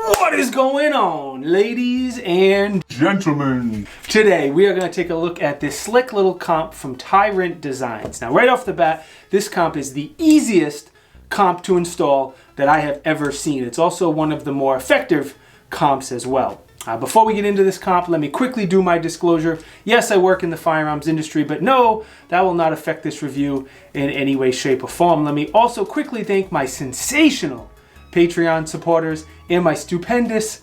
What is going on, ladies and gentlemen? Today we are going to take a look at this slick little comp from Tyrant Designs. Now right off the bat, this comp is the easiest comp to install that I have ever seen. It's also one of the more effective comps as well. Before we get into this comp, let me quickly do my disclosure. Yes, I work in the firearms industry, but no, that will not affect this review in any way, shape, or form. Let me also quickly thank my sensational Patreon supporters and my stupendous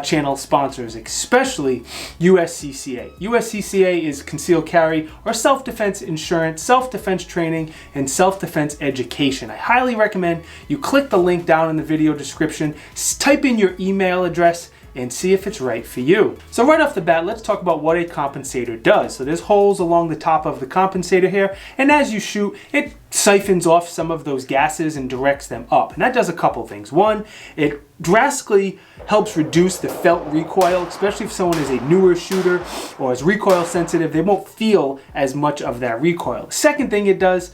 channel sponsors, especially USCCA. USCCA is concealed carry or self-defense insurance, self-defense training, and self-defense education. I highly recommend you click the link down in the video description, type in your email address, and see if it's right for you. So right off the bat, let's talk about what a compensator does. So there's holes along the top of the compensator here, and as you shoot, it siphons off some of those gases and directs them up. And that does a couple things. One, it drastically helps reduce the felt recoil, especially if someone is a newer shooter or is recoil sensitive, they won't feel as much of that recoil. Second thing it does,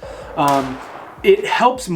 it helps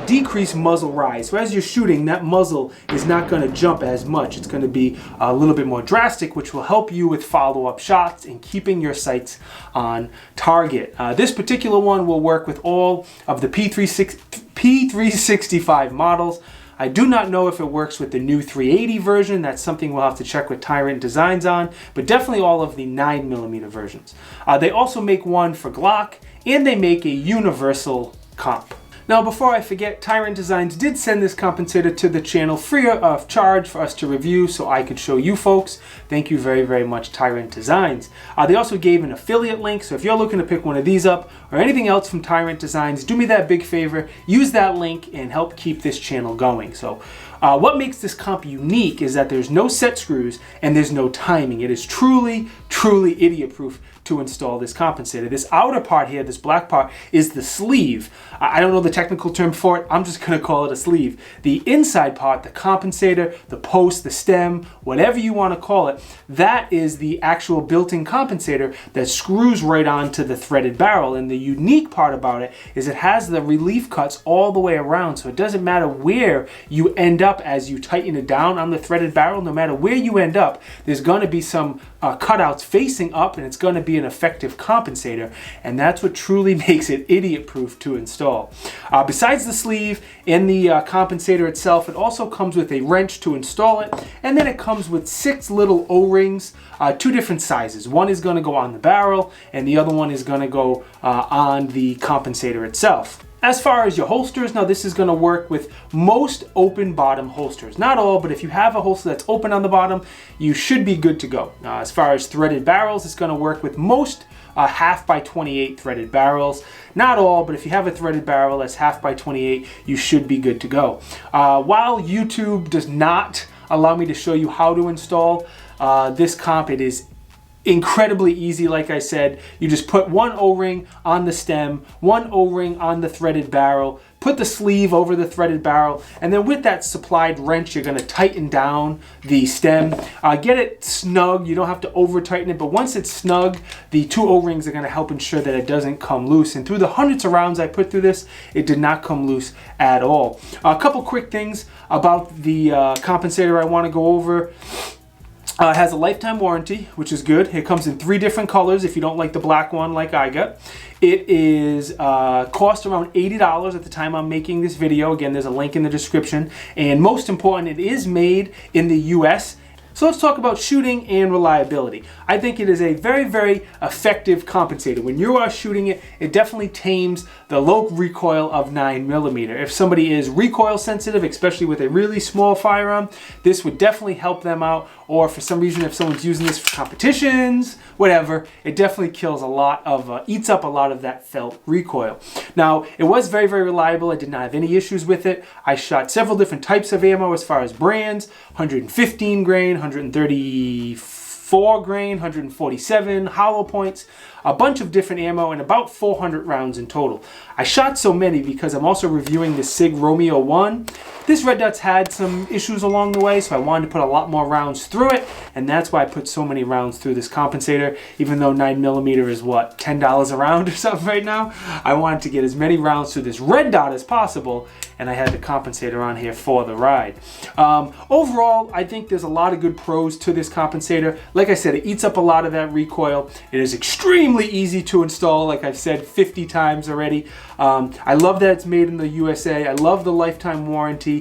decrease muzzle rise. So as you're shooting, that muzzle is not going to jump as much. It's going to be a little bit more drastic, which will help you with follow-up shots and keeping your sights on target. This particular one will work with all of the P365 models. I do not know if it works with the new 380 version. That's something we'll have to check with Tyrant Designs on, but definitely all of the 9mm versions. They also make one for Glock, and they make a universal comp. Now before I forget, Tyrant Designs did send this compensator to the channel free of charge for us to review so I could show you folks. Thank you very, very much, Tyrant Designs. They also gave an affiliate link, so if you're looking to pick one of these up or anything else from Tyrant Designs, do me that big favor, use that link and help keep this channel going. So what makes this comp unique is that there's no set screws and there's no timing. It is truly, truly idiot-proof to install this compensator. This outer part here, this black part, is the sleeve. I don't know the technical term for it. I'm just going to call it a sleeve. The inside part, the compensator, the post, the stem, whatever you want to call it, that is the actual built-in compensator that screws right onto the threaded barrel. And the unique part about it is it has the relief cuts all the way around, so it doesn't matter where you end up as you tighten it down on the threaded barrel. No matter where you end up, there's going to be some cutouts facing up, and it's going to be an effective compensator, and that's what truly makes it idiot-proof to install. Besides the sleeve and the compensator itself, it also comes with a wrench to install it, and then it comes with 6 little O-rings, 2 different sizes. One is going to go on the barrel, and the other one is going to go on the compensator itself. As far as your holsters, now this is going to work with most open bottom holsters. Not all, but if you have a holster that's open on the bottom, you should be good to go. As far as threaded barrels, it's going to work with most 1/2x28 threaded barrels. Not all, but if you have a threaded barrel that's 1/2x28, you should be good to go. While YouTube does not allow me to show you how to install this comp, it is incredibly easy. Like I said, you just put 1 O-ring on the stem, 1 O-ring on the threaded barrel, put the sleeve over the threaded barrel, and then with that supplied wrench, you're going to tighten down the stem. Get it snug. You don't have to over tighten it, but once it's snug, the 2 O-rings are going to help ensure that it doesn't come loose. And through the hundreds of rounds I put through this, it did not come loose at all. A couple quick things about the compensator I want to go over. It has a lifetime warranty, which is good. It comes in 3 different colors if you don't like the black one like I got. It is cost around $80 at the time I'm making this video. Again, there's a link in the description. And most important, it is made in the US. So let's talk about shooting and reliability. I think it is a very, very effective compensator. When you are shooting it, it definitely tames the low recoil of 9mm. If somebody is recoil sensitive, especially with a really small firearm, this would definitely help them out. Or for some reason, if someone's using this for competitions, whatever, it definitely kills a lot of, eats up a lot of that felt recoil. Now, it was very, very reliable. I did not have any issues with it. I shot several different types of ammo as far as brands, 115 grain, 134 grain, 147 hollow points. a bunch of different ammo, and about 400 rounds in total. I shot so many because I'm also reviewing the Sig Romeo 1. This red dot's had some issues along the way, so I wanted to put a lot more rounds through it, and that's why I put so many rounds through this compensator, even though 9mm is what, $10 a round or something right now. I wanted to get as many rounds through this red dot as possible, and I had the compensator on here for the ride. Overall, I think there's a lot of good pros to this compensator. Like I said, it eats up a lot of that recoil. It is extremely easy to install, like I've said 50 times already. I love that it's made in the USA. I love the lifetime warranty.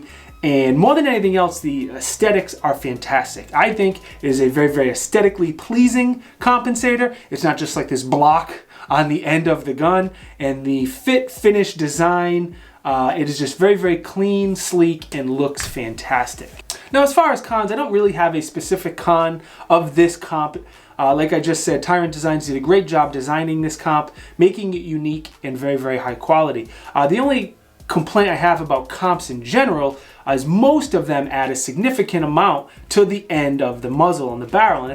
And more than anything else, the aesthetics are fantastic. I think it is a very, very aesthetically pleasing compensator. It's not just like this block on the end of the gun. And the fit, finish, design, it is just very, very clean, sleek, and looks fantastic. Now, as far as cons, I don't really have a specific con of this comp. Like I just said, Tyrant Designs did a great job designing this comp, making it unique and very, very high quality. The only complaint I have about comps in general is most of them add a significant amount to the end of the muzzle and the barrel. And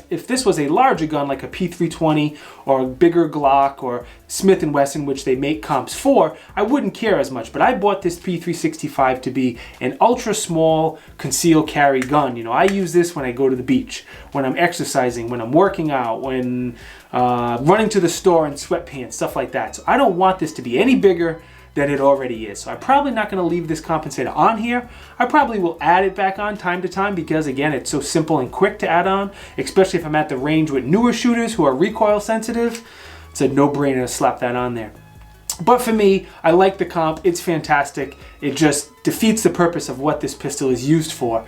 if this was a larger gun like a P320 or a bigger Glock or Smith & Wesson, which they make comps for, I wouldn't care as much. But I bought this P365 to be an ultra small concealed carry gun. You know, I use this when I go to the beach, when I'm exercising, when I'm working out, when running to the store in sweatpants, stuff like that. So I don't want this to be any bigger than it already is. So I'm probably not going to leave this compensator on here. I probably will add it back on time to time because, again, it's so simple and quick to add on, especially if I'm at the range with newer shooters who are recoil sensitive. It's a no-brainer to slap that on there. But for me, I like the comp. It's fantastic. It just defeats the purpose of what this pistol is used for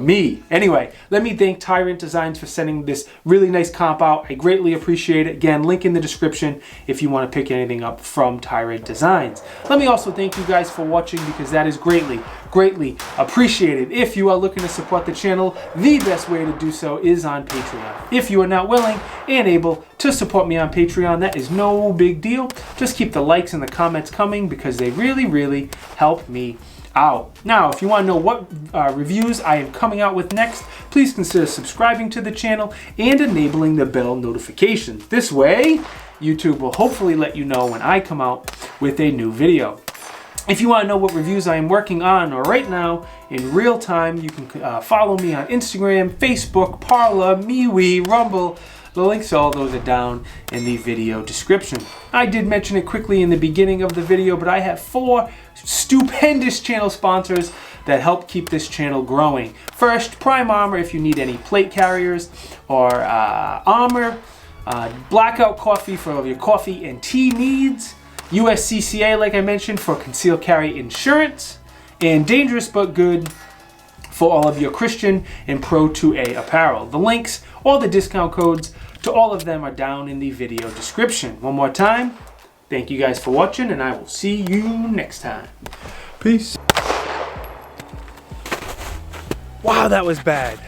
me. Anyway, let me thank Tyrant Designs for sending this really nice comp out. I greatly appreciate it. Again, link in the description if you want to pick anything up from Tyrant Designs. Let me also thank you guys for watching because that is greatly appreciated. If you are looking to support the channel, the best way to do so is on Patreon. If you are not willing and able to support me on Patreon, that is no big deal. Just keep the likes and the comments coming because they really help me out. Now, if you want to know what reviews I am coming out with next, please consider subscribing to the channel and enabling the bell notifications. This way, YouTube will hopefully let you know when I come out with a new video. If you want to know what reviews I am working on right now in real time, you can follow me on Instagram, Facebook, Parler, MeWe, Rumble. The links to all those are down in the video description. I did mention it quickly in the beginning of the video, but I have 4 stupendous channel sponsors that help keep this channel growing. First, Prime Armor if you need any plate carriers or armor. Blackout Coffee for all of your coffee and tea needs. USCCA, like I mentioned, for concealed carry insurance. And Dangerous But Good for all of your Christian and Pro 2A apparel. The links, all the discount codes to all of them are down in the video description. One more time, thank you guys for watching, and I will see you next time. Peace. Wow, that was bad.